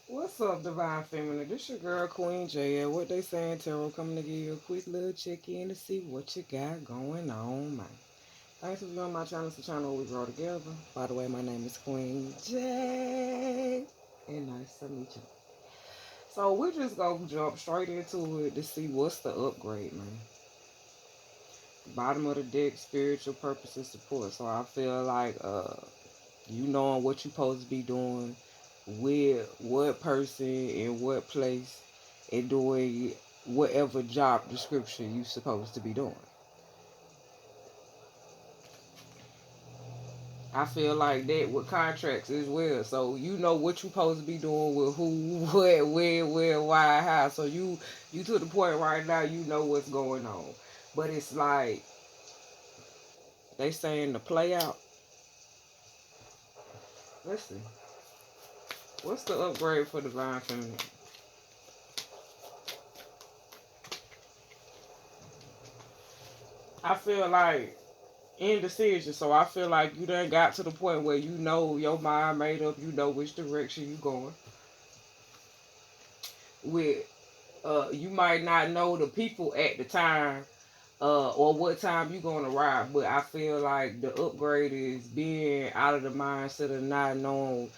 What's up, Divine Feminine? This your girl, Queen J. What they saying, Tarot, coming to give you a quick little check-in to see what you got going on, man. Thanks for being on my channel. It's the channel where we grow together. By the way, my name is Queen J. And nice to meet you. So we're just gonna jump straight into it to see what's the upgrade, man. Bottom of the deck, spiritual purpose and support. So I feel like you knowing what you're supposed to be doing, with what person in what place, and doing whatever job description you're supposed to be doing. I feel like that with contracts as well. So you know what you're supposed to be doing with who, what, where, why, how. So you to the point right now you know what's going on. But it's like they saying to play out. Let's see. What's the upgrade for Divine Feminine? I feel like indecision. So I feel like you done got to the point where you know your mind made up, you know which direction you going. With you might not know the people at the time, or what time you gonna arrive, but I feel like the upgrade is being out of the mindset of not knowing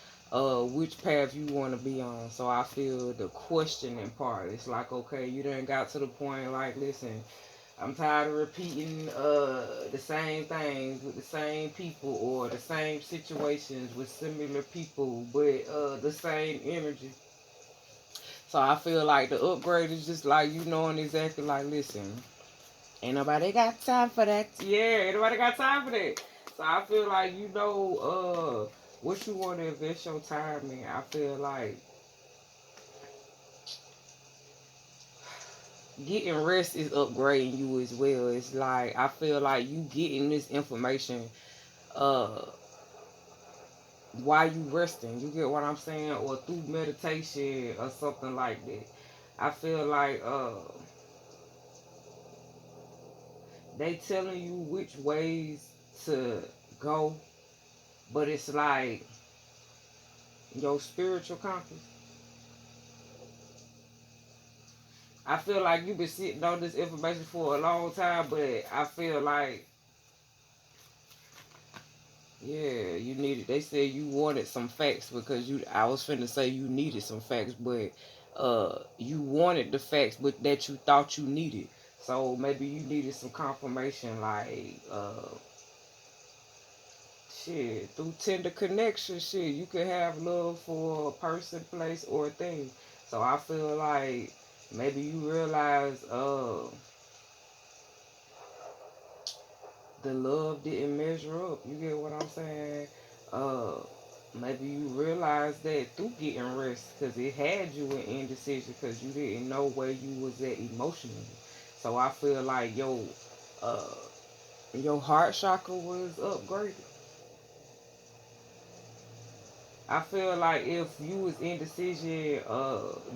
which path you want to be on. So I feel the questioning part. It's like, okay, you done got to the point like, listen, I'm tired of repeating the same things with the same people or the same situations with similar people, but the same energy. So I feel like the upgrade is just like you knowing exactly like, listen, ain't nobody got time for that. Yeah, ain't nobody got time for that. So I feel like you know what you want to invest your time in. I feel like getting rest is upgrading you as well. It's like I feel like you getting this information uh while you resting. You get what I'm saying? Or through meditation or something like that. I feel like they telling you which ways to go, but it's like your spiritual compass. I feel like you've been sitting on this information for a long time, but I feel like, yeah, you needed. They said you wanted some facts because you. I was finna say you needed some facts, but you wanted the facts, but that you thought you needed. So maybe you needed some confirmation, like shit through tender connection. Shit, you could have love for a person, place, or a thing. So I feel like maybe you realize the love didn't measure up. You get what I'm saying? Uh, Maybe you realized that through getting rest, because it had you in indecision, because you didn't know where you was at emotionally. So I feel like uh, your heart chakra was upgraded. I feel like if you was indecision,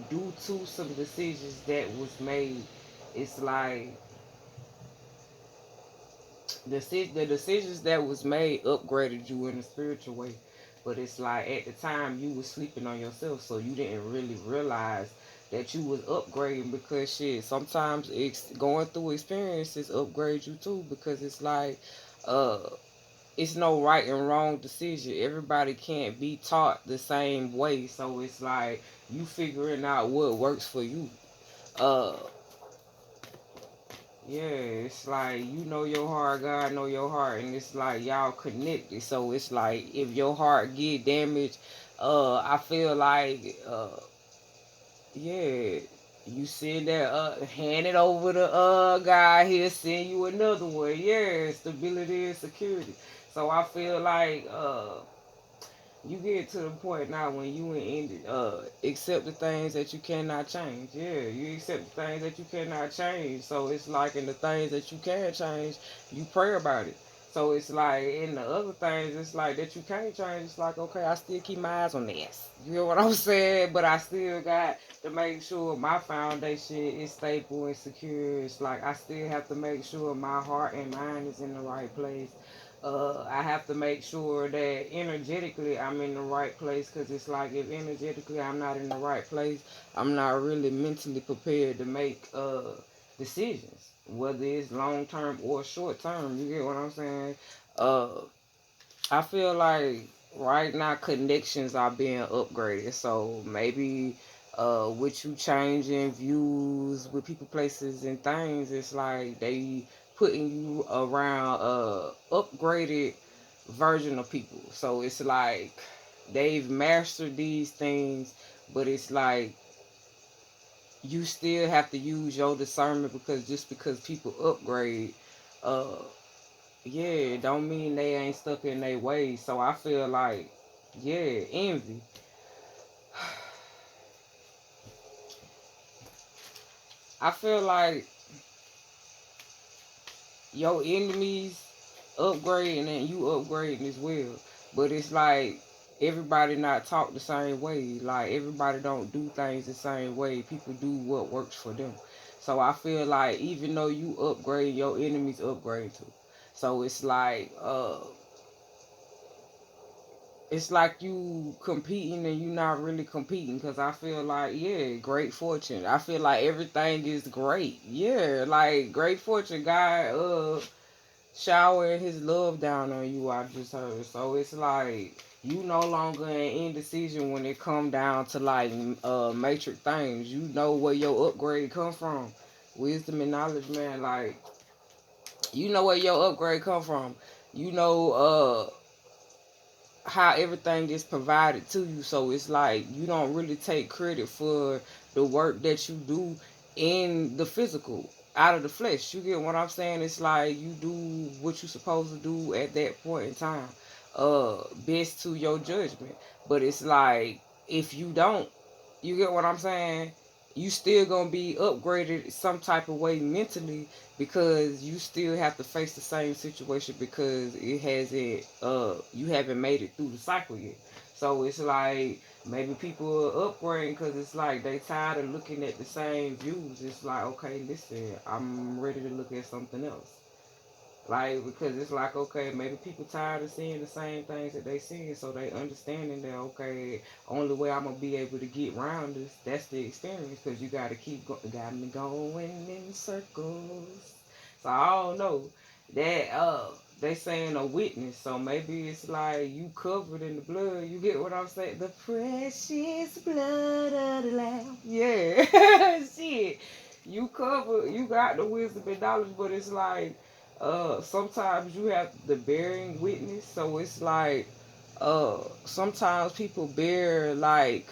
due to some decisions that was made, it's like the decisions that was made upgraded you in a spiritual way, but it's like at the time you was sleeping on yourself, so you didn't really realize that you was upgrading. Because shit, sometimes it's going through experiences upgrade you too, because it's like uh it's no right and wrong decision. Everybody can't be taught the same way, so it's like you figuring out what works for you. uh Yeah, it's like you know your heart, God know your heart, and it's like y'all connected. So it's like if your heart get damaged, I feel like yeah, you send that hand it over to guy here, send you another one. Yeah, stability and security. So I feel like you get to the point now when you accept the things that you cannot change. Yeah, you accept the things that you cannot change. So it's like in the things that you can change, you pray about it. So it's like in the other things, it's like that you can't change. It's like, okay, I still keep my eyes on this. You know what I'm saying? But I still got to make sure my foundation is stable and secure. It's like I still have to make sure my heart and mind is in the right place. I have to make sure that energetically I'm in the right place, because it's like if energetically I'm not in the right place, I'm not really mentally prepared to make decisions, whether it's long term or short term. You get what I'm saying? Uh, I feel like right now connections are being upgraded, so maybe with you changing views with people, places, and things, it's like they putting you around upgraded version of people. So it's like they've mastered these things, but it's like you still have to use your discernment, because just because people upgrade, uh yeah, don't mean they ain't stuck in their ways. So I feel like, yeah, envy. I feel like your enemies upgrading and you upgrading as well. But it's like everybody not talk the same way. Like everybody don't do things the same way. People do what works for them. So I feel like even though you upgrade, your enemies upgrade too. So it's like you competing and you not really competing, because I feel like, yeah, great fortune, I feel like everything is great, yeah, like great fortune, God showering his love down on you, I just heard. So it's like you no longer in indecision when it come down to like matrix things. You know where your upgrade come from. Wisdom and knowledge, man. Like you know where your upgrade come from. You know how everything is provided to you. So it's like you don't really take credit for the work that you do in the physical, out of the flesh. You get what I'm saying? It's like you do what you're supposed to do at that point in time, best to your judgment. But it's like if you don't, you get what I'm saying? You still gonna be upgraded some type of way mentally, because you still have to face the same situation, because it hasn't you haven't made it through the cycle yet. So it's like maybe people are upgrading because it's like they tired of looking at the same views. It's like, okay, listen, I'm ready to look at something else. Like, because it's like, okay, maybe people tired of seeing the same things that they seeing, so they understanding that, okay, only way I'm gonna be able to get around this, that's the experience, because you gotta got me going in circles. So I don't know that they saying a witness, so maybe it's like you covered in the blood. You get what I'm saying? The precious blood of the Lamb. Yeah, shit. You cover, you got the wisdom and knowledge, but it's like sometimes you have the bearing witness. So it's like sometimes people bear like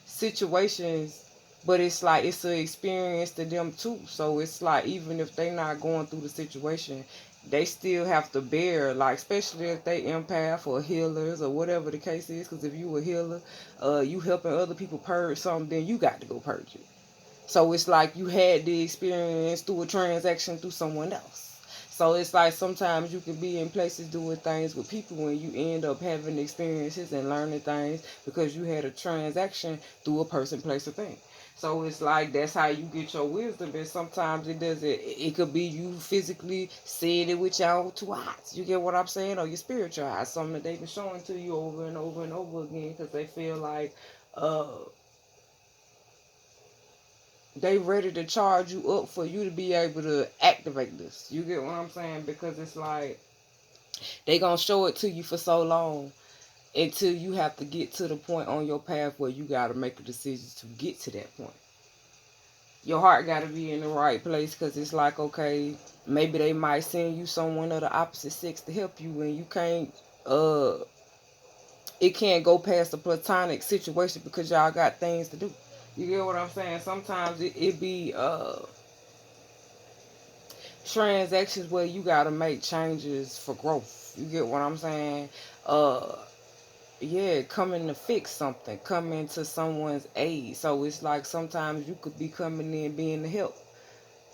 situations, but it's like it's an experience to them too. So it's like even if they not going through the situation, they still have to bear, like especially if they empath or healers or whatever the case is. Because if you a healer, you helping other people purge something, then you got to go purge it. So it's like you had the experience through a transaction through someone else. So it's like sometimes you can be in places doing things with people when you end up having experiences and learning things because you had a transaction through a person, place, or thing. So it's like that's how you get your wisdom, and sometimes it doesn't. It could be you physically seeing it with your own two eyes. You get what I'm saying, or your spiritual eyes, something that they've been showing to you over and over and over again because they feel like uh they ready to charge you up for you to be able to activate this. You get what I'm saying? Because it's like they gonna show it to you for so long until you have to get to the point on your path where you gotta make a decision to get to that point. Your heart gotta be in the right place, because it's like, okay, maybe they might send you someone of the opposite sex to help you, and you can't uh it can't go past a platonic situation because y'all got things to do. You get what I'm saying? Sometimes it be transactions where you gotta make changes for growth. You get what I'm saying? Uh yeah, coming to fix something, coming to someone's aid. So it's like sometimes you could be coming in being the help.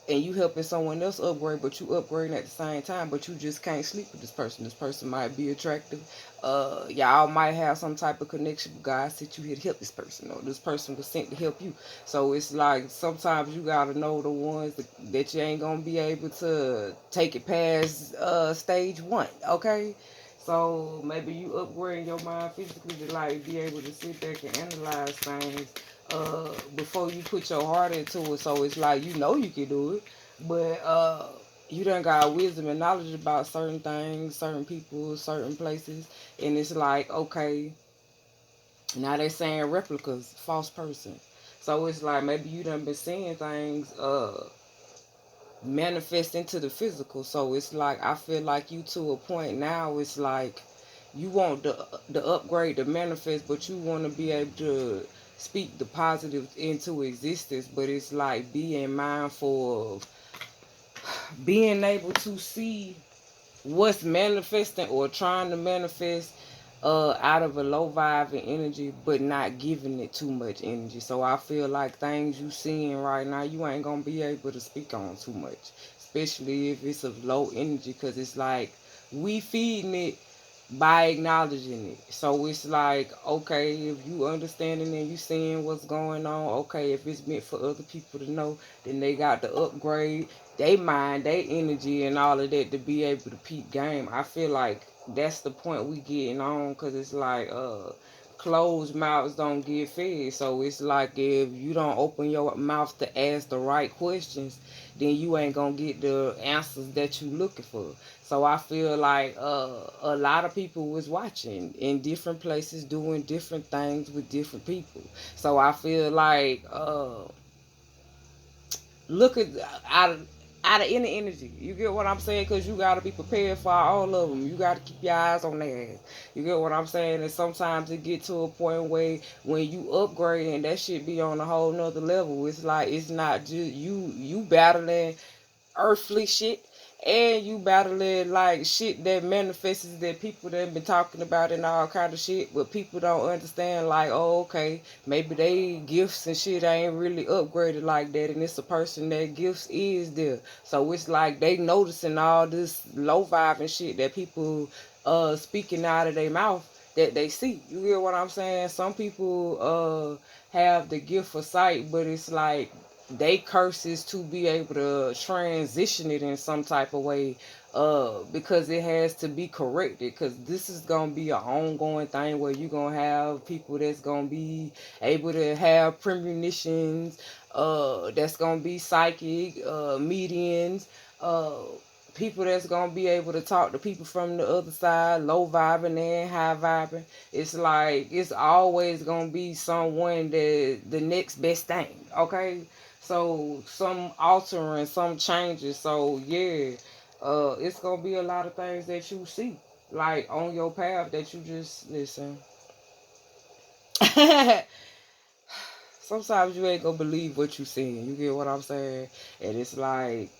and you helping someone else upgrade, but you upgrading at the same time, but you just can't sleep with this person. This person might be attractive. Y'all might have some type of connection. God sent you here to help this person, or this person was sent to help you. So it's like sometimes you gotta know the ones that you ain't gonna be able to take it past stage one. Okay. So maybe you upgrade your mind physically to like be able to sit back and analyze things before you put your heart into it. So it's like you can do it, but you done got wisdom and knowledge about certain things, certain people, certain places, and it's like okay, now they saying replicas, false person. So it's like maybe you done been seeing things manifest into the physical. So it's like I feel like you to a point now. It's like you want the upgrade to manifest, but you want to be able to speak the positive into existence. But it's like being mindful of being able to see what's manifesting or trying to manifest out of a low vibe and energy, but not giving it too much energy. So I feel like things you seeing right now, you ain't gonna be able to speak on too much, especially if it's of low energy, because it's like we feeding it by acknowledging it. So it's like, okay, if you understanding and you seeing what's going on, okay, if it's meant for other people to know, then they got to upgrade they mind, they energy and all of that to be able to peep game. I feel like that's the point we getting on, because it's like closed mouths don't get fed. So it's like if you don't open your mouth to ask the right questions, then you ain't gonna get the answers that you looking for. So I feel like a lot of people was watching in different places doing different things with different people. So I feel like look at out of any energy. You get what I'm saying? Because you got to be prepared for all of them. You got to keep your eyes on their ass. You get what I'm saying? And sometimes it get to a point where when you upgrade and that shit be on a whole nother level, it's like it's not just you battling earthly shit, and you battling like shit that manifests that people that been talking about and all kind of shit, but people don't understand like, oh okay, maybe they gifts and shit ain't really upgraded like that, and it's a person that gifts is there. So it's like they noticing all this low vibe and shit that people speaking out of their mouth that they see. You hear what I'm saying? Some people have the gift for sight, but it's like they curses to be able to transition it in some type of way because it has to be corrected, because this is gonna be an ongoing thing where you're gonna have people that's gonna be able to have premonitions, that's gonna be psychic, medians, uh people that's gonna be able to talk to people from the other side, low vibing and high vibing. It's like it's always gonna be someone that the next best thing. Okay, so some altering, some changes. So yeah, it's gonna be a lot of things that you see, like on your path that you just listen. Sometimes you ain't gonna believe what you seeing. You get what I'm saying? And it's like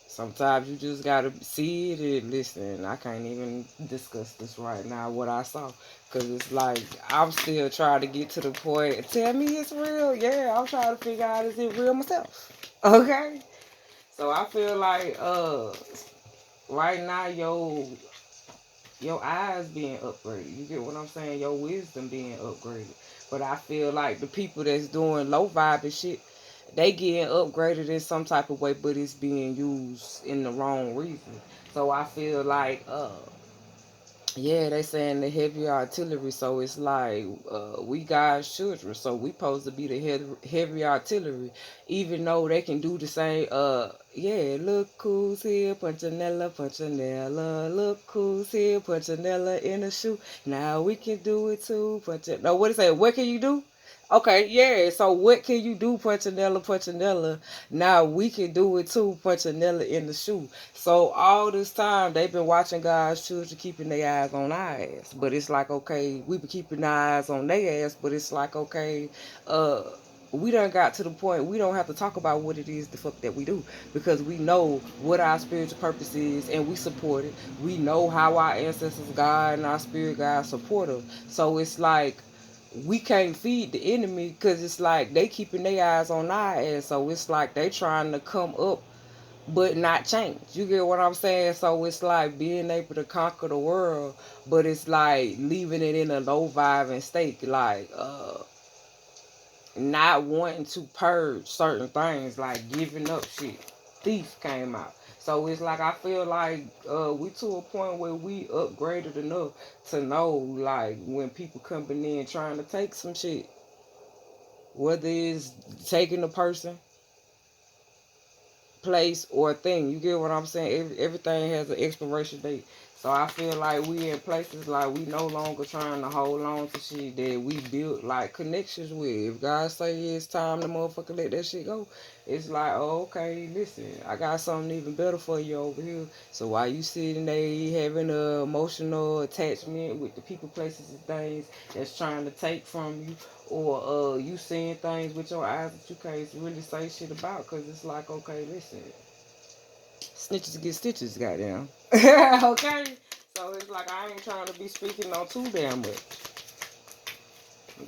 sometimes you just gotta see it and listen. I can't even discuss this right now what I saw, because it's like I'm still trying to get to the point. Tell me it's real. Yeah, I'm trying to figure out is it real myself. Okay. So I feel like right now your eyes being upgraded. You get what I'm saying? Your wisdom being upgraded. But I feel like the people that's doing low vibe and shit, they getting upgraded in some type of way, but it's being used in the wrong reason. So I feel like yeah, they saying the heavy artillery, so it's like we God's children, so we supposed to be the heavy artillery, even though they can do the same. Yeah, look who's here, Punchinella, Punchinella. Look who's here, Punchinella in a shoe. Now we can do it too, Punchinella. No, what is that? What can you do? Okay, yeah. So what can you do, Punchinella, Punchinella? Now we can do it too, Punchinella in the shoe. So all this time they've been watching God's children keeping their eyes on our ass. But it's like, okay, we been keeping our eyes on their ass, but it's like, okay, uh we done got to the point we don't have to talk about what it is the fuck that we do, because we know what our spiritual purpose is and we support it. We know how our ancestors God and our spirit God support us. So it's like we can't feed the enemy, because it's like they keeping their eyes on our ass. So it's like they trying to come up. but not change. You get what I'm saying? So it's like being able to conquer the world, but it's like leaving it in a low vibing state, like not wanting to purge certain things, like giving up shit. Thief came out. So it's like I feel like we to a point where we upgraded enough to know like when people coming in trying to take some shit, whether it's taking a person, place, or thing. You get what I'm saying? Everything has an expiration date. So I feel like we in places like we no longer trying to hold on to shit that we built like connections with. If God say it's time to motherfucker let that shit go, it's like, oh, okay, listen, I got something even better for you over here. So while you sitting there having a emotional attachment with the people, places, and things that's trying to take from you, or you seeing things with your eyes that you can't really say shit about, because it's like, okay, listen, snitches get stitches, goddamn. Okay, so it's like I ain't trying to be speaking on too damn much.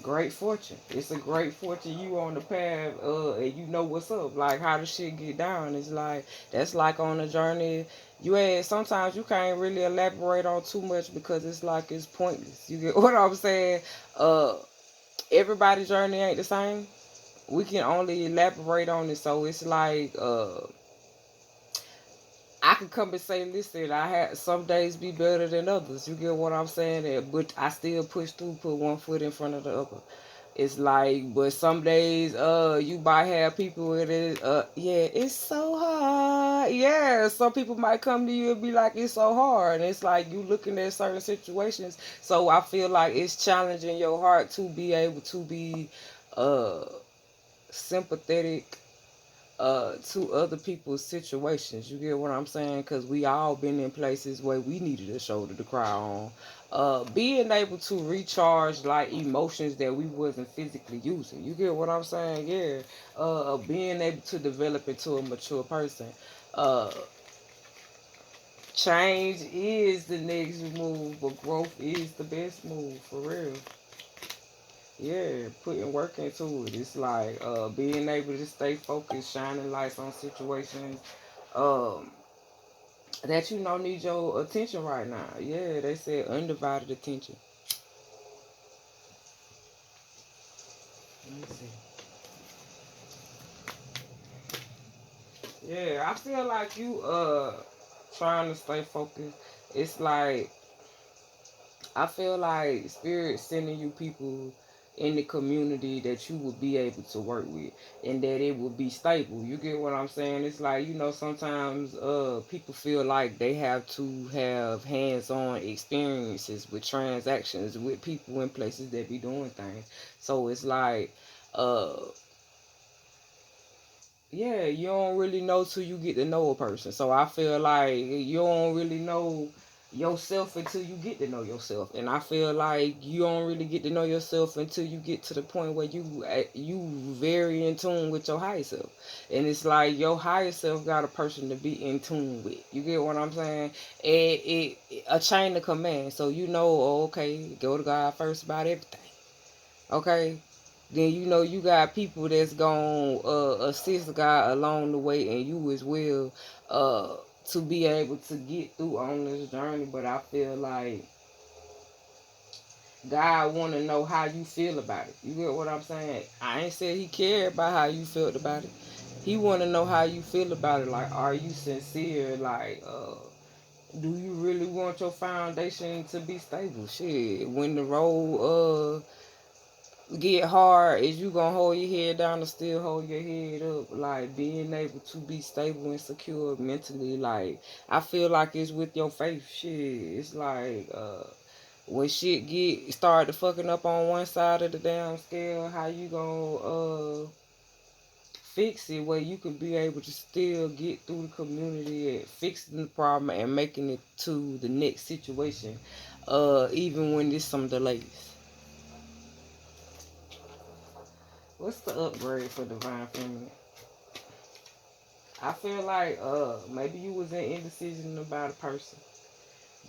Great fortune. It's a great fortune you on the path, and you know what's up. Like how the shit get down. It's like that's like on a journey. You had sometimes you can't really elaborate on too much because it's like it's pointless. You get what I'm saying? Uh, Everybody's journey ain't the same. We can only elaborate on it. So it's like I could come and say, listen, I had some days be better than others. You get what I'm saying? But I still push through, put one foot in front of the other. It's like, but some days, you might have people with it, yeah, it's so hard. Yeah, some people might come to you and be like, it's so hard. And it's like you looking at certain situations. So I feel like it's challenging your heart to be able to be, uh, sympathetic to other people's situations. You get what I'm saying? Because we all been in places where we needed a shoulder to cry on. Being able to recharge like emotions that we wasn't physically using. You get what I'm saying? Yeah. Being able to develop into a mature person. Uh, Change is the next move, but growth is the best move for real. Yeah, putting work into it. It's like being able to stay focused, shining lights on situations um that you know need your attention right now. Yeah, they said undivided attention. Let me see. Yeah, I feel like you trying to stay focused. It's like I feel like spirit sending you people in the community that you will be able to work with and that it will be stable. You get what I'm saying? It's like, sometimes people feel like they have to have hands-on experiences with transactions with people in places that be doing things. So it's like uh yeah, you don't really know till you get to know a person. So I feel like you don't really know yourself until you get to know yourself. And I feel like you don't really get to know yourself until you get to the point where you very in tune with your higher self. And it's like your higher self got a person to be in tune with. You get what I'm saying? And a chain of command. So oh, okay, go to God first about everything. Okay, then you got people that's gonna assist God along the way, and you as well, uh to be able to get through on this journey. But I feel like God want to know how you feel about it. You get what I'm saying? I ain't said He cared about how you felt about it. He want to know how you feel about it. Like, are you sincere? Like, do you really want your foundation to be stable? Shit, when the road get hard, is you gonna hold your head down or still hold your head up? Like being able to be stable and secure mentally. Like I feel like it's with your faith. Shit, it's like when shit get started fucking up on one side of the damn scale, how you gonna fix it where you can be able to still get through the community and fixing the problem and making it to the next situation, even when there's some delays. What's the upgrade for Divine Feminine? I feel like maybe you was in indecision about a person,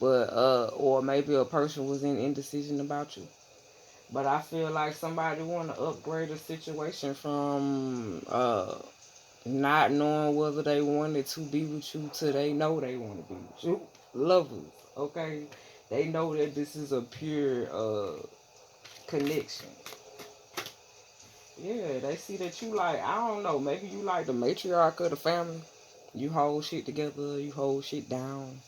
but or maybe a person was in indecision about you. But I feel like somebody want to upgrade a situation from not knowing whether they wanted to be with you till they know they want to be with you. Lovers, okay? They know that this is a pure connection. Yeah, they see that you like, I don't know, maybe you like the matriarch of the family. You hold shit together, you hold shit down.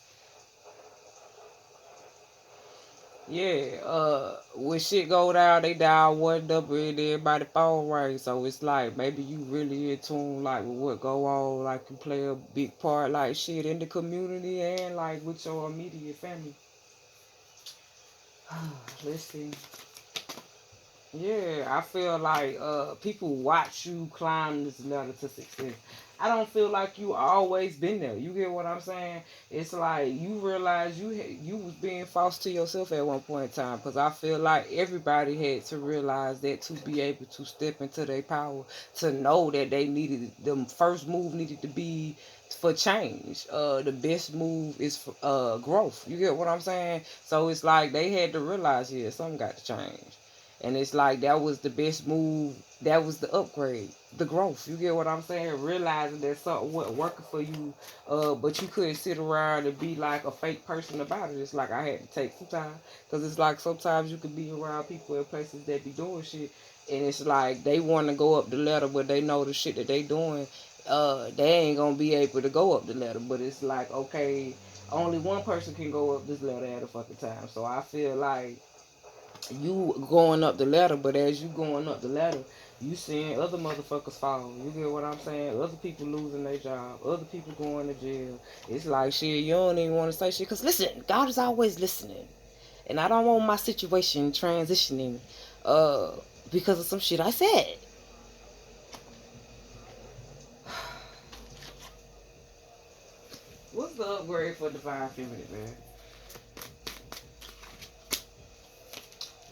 Yeah, when shit go down, they dial one number and everybody phone ring. So it's like maybe you really in tune like with what go on, like you play a big part like shit in the community and like with your immediate family. Let's see. Yeah, I feel like people watch you climb this ladder to success. I don't feel like you always been there. You get what I'm saying? It's like you realize you was being false to yourself at one point in time. Because I feel like everybody had to realize that to be able to step into their power, to know that they needed the first move needed to be for change. The best move is for, growth. You get what I'm saying? So it's like they had to realize, yeah, something got to change. And it's like that was the best move. That was the upgrade, the growth. You get what I'm saying? Realizing that something wasn't working for you, but you couldn't sit around and be like a fake person about it. It's like I had to take some time because it's like sometimes you could be around people in places that be doing shit, and it's like they want to go up the ladder, but they know the shit that they doing. They ain't gonna be able to go up the ladder. But it's like okay, only one person can go up this ladder at a fucking time. So I feel like you going up the ladder, but as you going up the ladder, you seeing other motherfuckers fall. You get what I'm saying? Other people losing their job, other people going to jail. It's like shit, you don't even want to say shit. Cause listen, God is always listening, and I don't want my situation transitioning, uh, because of some shit I said. What's the upgrade for Divine Feminine, man?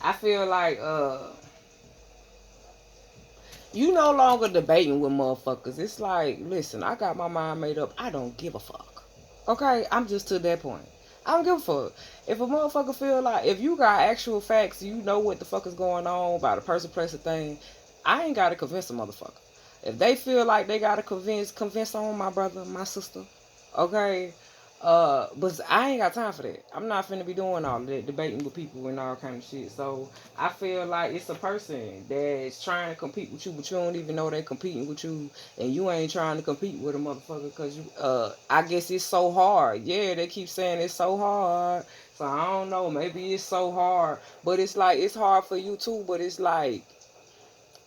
I feel like you no longer debating with motherfuckers. It's like, listen, I got my mind made up. I don't give a fuck. Okay, I'm just to that point. I don't give a fuck. If a motherfucker feel like if you got actual facts, you know what the fuck is going on about a person, place, or thing. I ain't gotta convince a motherfucker. If they feel like they gotta convince on my brother, my sister. Okay, but I ain't got time for that. I'm not finna be doing all that debating with people and all kind of shit. So I feel like it's a person that's trying to compete with you, but you don't even know they competing with you, and you ain't trying to compete with a motherfucker because you. I guess it's so hard. Yeah, they keep saying it's so hard. So I don't know. Maybe it's so hard, but it's like it's hard for you too. But it's like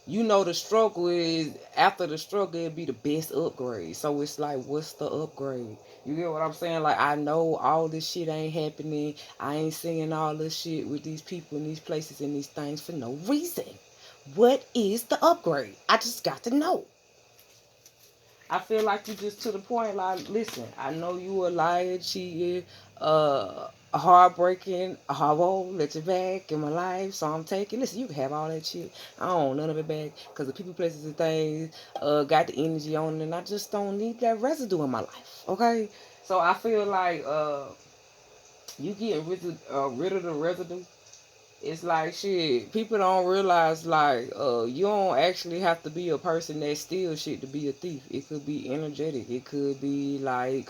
you know the struggle is after the struggle it'd be the best upgrade. So it's like what's the upgrade? You get what I'm saying? Like I know all this shit ain't happening. I ain't seeing all this shit with these people in these places and these things for no reason. What is the upgrade? I just got to know. I feel like you just to the point. Like, listen, I know you a liar, cheating, heartbreaking. I won't let you back in my life, so I'm taking. Listen, you can have all that shit. I don't want none of it back because the people, places, and things got the energy on, it, and I just don't need that residue in my life. Okay, so I feel like you getting rid of the residue. It's like shit. People don't realize like you don't actually have to be a person that steals shit to be a thief. It could be energetic. It could be like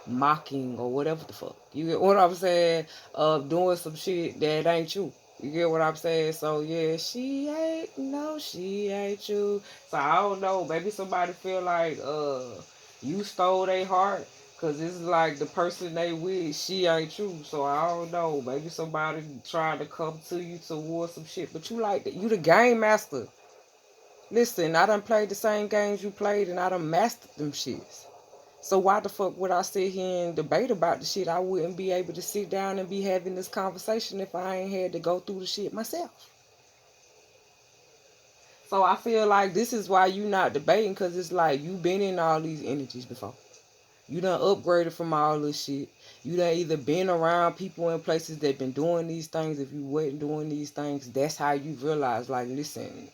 mocking or whatever the fuck. You get what I'm saying? Doing some shit that ain't you. You get what I'm saying? So yeah, she ain't you. So I don't know. Maybe somebody feel like you stole their heart. Cause it's like the person they with, she ain't you. So I don't know. Maybe somebody trying to come to you towards some shit. But you like that. You the game master. Listen, I done played the same games you played and I done mastered them shits. So why the fuck would I sit here and debate about the shit? I wouldn't be able to sit down and be having this conversation if I ain't had to go through the shit myself. So I feel like this is why you not debating, because it's like you been in all these energies before. You done upgraded from all this shit. You done either been around people in places that been doing these things. If you wasn't doing these things, that's how you realize, like, listen,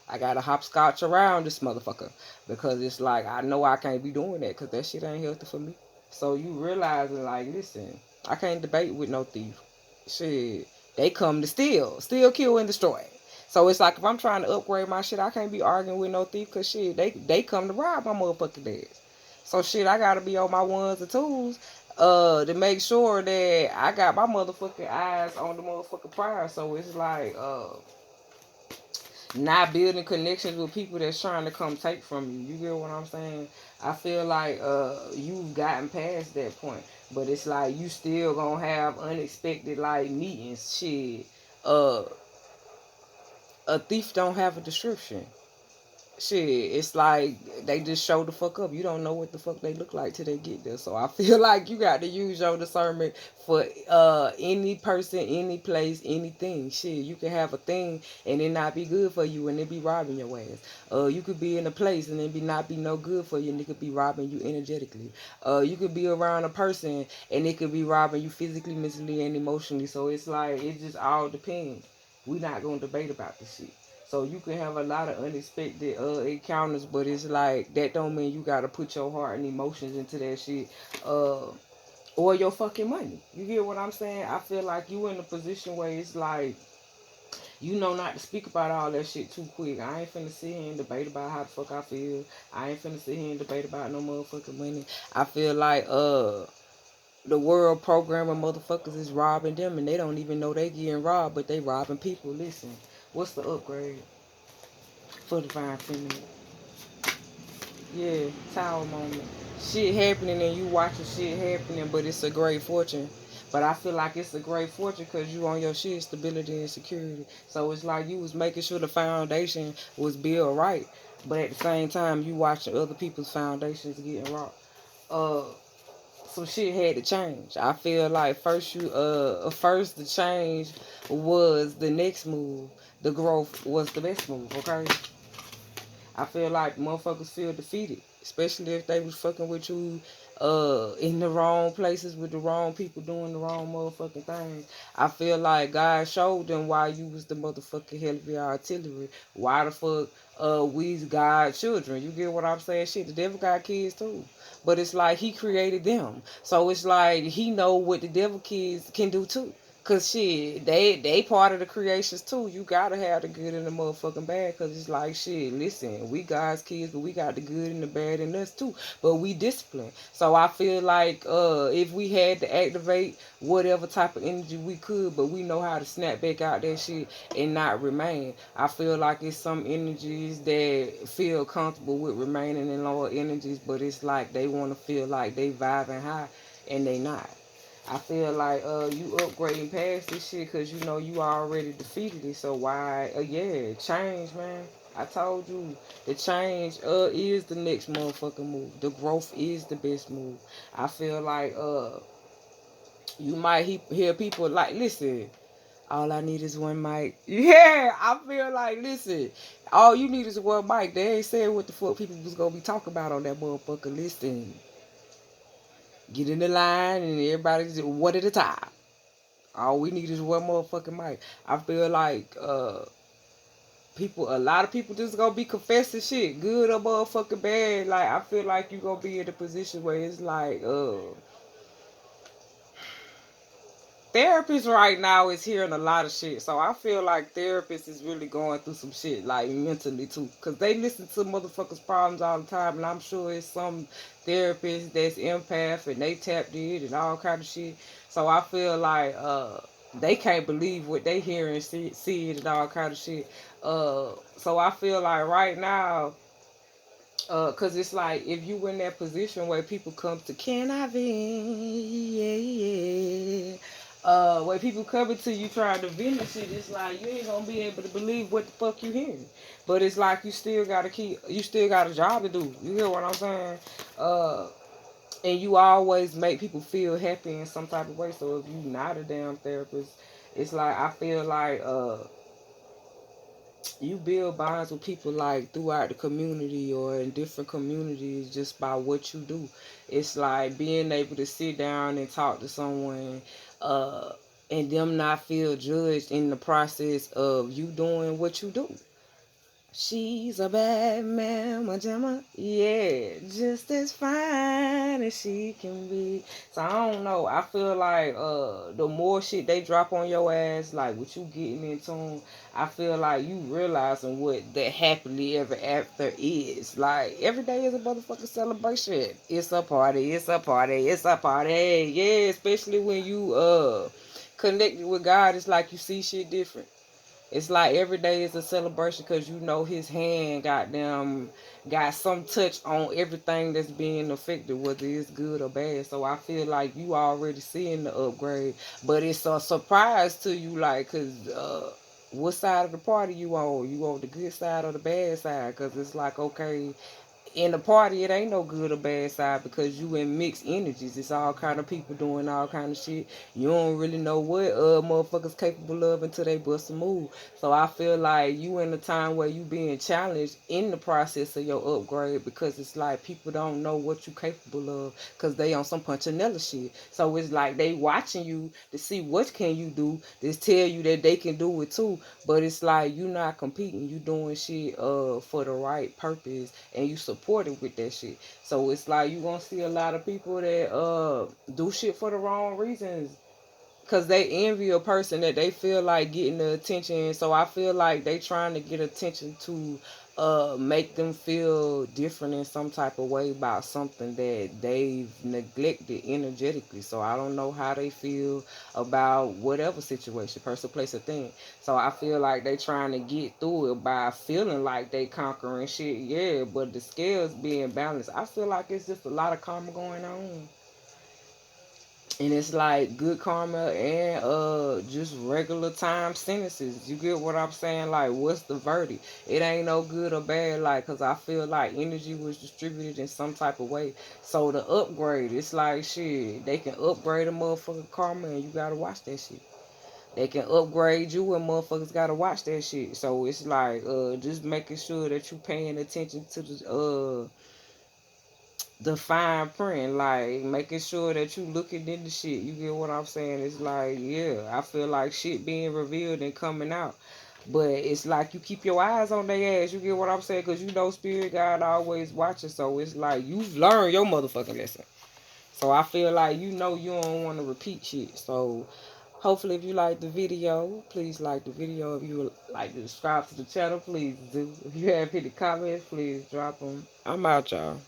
I gotta hopscotch around this motherfucker. Because it's like, I know I can't be doing that because that shit ain't healthy for me. So you realizing, like, listen, I can't debate with no thief. Shit, they come to steal, kill, and destroy. So it's like if I'm trying to upgrade my shit, I can't be arguing with no thief because shit, they come to rob my motherfucking ass. So shit, I gotta be on my ones and twos to make sure that I got my motherfucking eyes on the motherfucking prize. So it's like not building connections with people that's trying to come take from you. You get what I'm saying? I feel like you've gotten past that point. But it's like you still gonna have unexpected like meetings. Shit. Uh a thief don't have a description. Shit, it's like they just show the fuck up. You don't know what the fuck they look like till they get there. So I feel like you got to use your discernment for any person, any place, anything. Shit, you can have a thing and it not be good for you and it be robbing your ass. You could be in a place and it be not be no good for you and it could be robbing you energetically. You could be around a person and it could be robbing you physically, mentally, and emotionally. So it's like it just all depends. We not gonna debate about this shit. So you can have a lot of unexpected encounters, but it's like that don't mean you gotta put your heart and emotions into that shit, uh, or your fucking money. You get what I'm saying? I feel like you in a position where it's like you know not to speak about all that shit too quick. I ain't finna sit here and debate about how the fuck I feel. I ain't finna sit here and debate about no motherfucking money. I feel like the world programming motherfuckers is robbing them and they don't even know they getting robbed, but they robbing people. Listen, what's the upgrade for the fine feminine? Yeah, tower moment. Shit happening and you watching shit happening, but it's a great fortune. But I feel like it's a great fortune because you on your shit, stability and security. So it's like you was making sure the foundation was built right. But at the same time, you watching other people's foundations getting rocked. Uh, some shit had to change. I feel like first the change was the next move. The growth was the best move, okay? I feel like motherfuckers feel defeated, especially if they was fucking with you in the wrong places with the wrong people doing the wrong motherfucking things. I feel like God showed them why you was the motherfucking hell of your artillery. Why the fuck we's God children. You get what I'm saying? Shit, the devil got kids too. But it's like he created them. So it's like he know what the devil kids can do too. Cause shit, they part of the creations too. You gotta have the good and the motherfucking bad. Cause it's like shit. Listen, we God's kids, but we got the good and the bad in us too. But we discipline. So I feel like if we had to activate whatever type of energy we could, but we know how to snap back out that shit and not remain. I feel like it's some energies that feel comfortable with remaining in lower energies, but it's like they want to feel like they vibing high and they not. I feel like you upgrading past this shit because you know you already defeated it. So why yeah, change, man. I told you the change is the next motherfucking move. The growth is the best move. I feel like you might hear people like, listen, all I need is one mic. Yeah, I feel like, listen, all you need is one mic. They ain't saying what the fuck people was gonna be talking about on that motherfucker. Listen, get in the line and everybody's one at a time. All we need is one motherfucking mic. I feel like a lot of people just gonna be confessing shit, good or motherfucking bad. Like I feel like you gonna be in a position where it's like therapists right now is hearing a lot of shit. So I feel like therapists is really going through some shit, like mentally too. Because they listen to motherfuckers' problems all the time. And I'm sure it's some therapists that's empath and they tapped in and all kind of shit. So I feel like they can't believe what they hear and see it and all kind of shit. So I feel like right now, cause it's like if you in that position where people come to can I vent, yeah, yeah. Where people coming to you trying to vent and shit, it's like you ain't gonna be able to believe what the fuck you hearing. But it's like you still got a job to do. You hear what I'm saying? Uh, and you always make people feel happy in some type of way. So if you not a damn therapist, it's like I feel like you build bonds with people like throughout the community or in different communities just by what you do. It's like being able to sit down and talk to someone uh and them not feel judged in the process of you doing what you do. She's a bad mamma jamma. Yeah, just as fine as she can be. So I don't know. I feel like the more shit they drop on your ass, like what you getting into, I feel like you realizing what the happily ever after is. Like every day is a motherfucking celebration. It's a party, it's a party, it's a party. Yeah, especially when you connected with God, it's like you see shit different. It's like every day is a celebration because you know his hand got some touch on everything that's being affected, whether it's good or bad. So I feel like you already seeing the upgrade, but it's a surprise to you, like, cause what side of the party you on? You on the good side or the bad side? Cause it's like, okay, in the party it ain't no good or bad side because you in mixed energies. It's all kind of people doing all kind of shit. You don't really know what motherfuckers capable of until they bust a move. So I feel like you in a time where you being challenged in the process of your upgrade because it's like people don't know what you capable of because they on some punchinella shit. So it's like they watching you to see what can you do. Just tell you that they can do it too. But it's like you not competing. You doing shit for the right purpose and you supported with that shit. So it's like you gonna see a lot of people that do shit for the wrong reasons because they envy a person that they feel like getting the attention. So I feel like they trying to get attention to make them feel different in some type of way about something that they've neglected energetically. So I don't know how they feel about whatever situation, person, place, or thing. So I feel like they trying to get through it by feeling like they conquering shit. Yeah, but the scales being balanced. I feel like it's just a lot of karma going on. And it's like good karma and just regular time sentences. You get what I'm saying? Like what's the verdict? It ain't no good or bad, like, cause I feel like energy was distributed in some type of way. So the upgrade, it's like shit, they can upgrade a motherfucking karma and you gotta watch that shit. They can upgrade you and motherfuckers gotta watch that shit. So it's like just making sure that you paying attention to the fine print, like making sure that you looking into shit. You get what I'm saying? It's like, yeah, I feel like shit being revealed and coming out. But it's like you keep your eyes on their ass. You get what I'm saying? Because you know Spirit God always watching. So it's like you've learned your motherfucking lesson. So I feel like you know you don't want to repeat shit. So hopefully if you like the video, please like the video. If you would like to subscribe to the channel, please do. If you have any comments, please drop them. I'm out, y'all.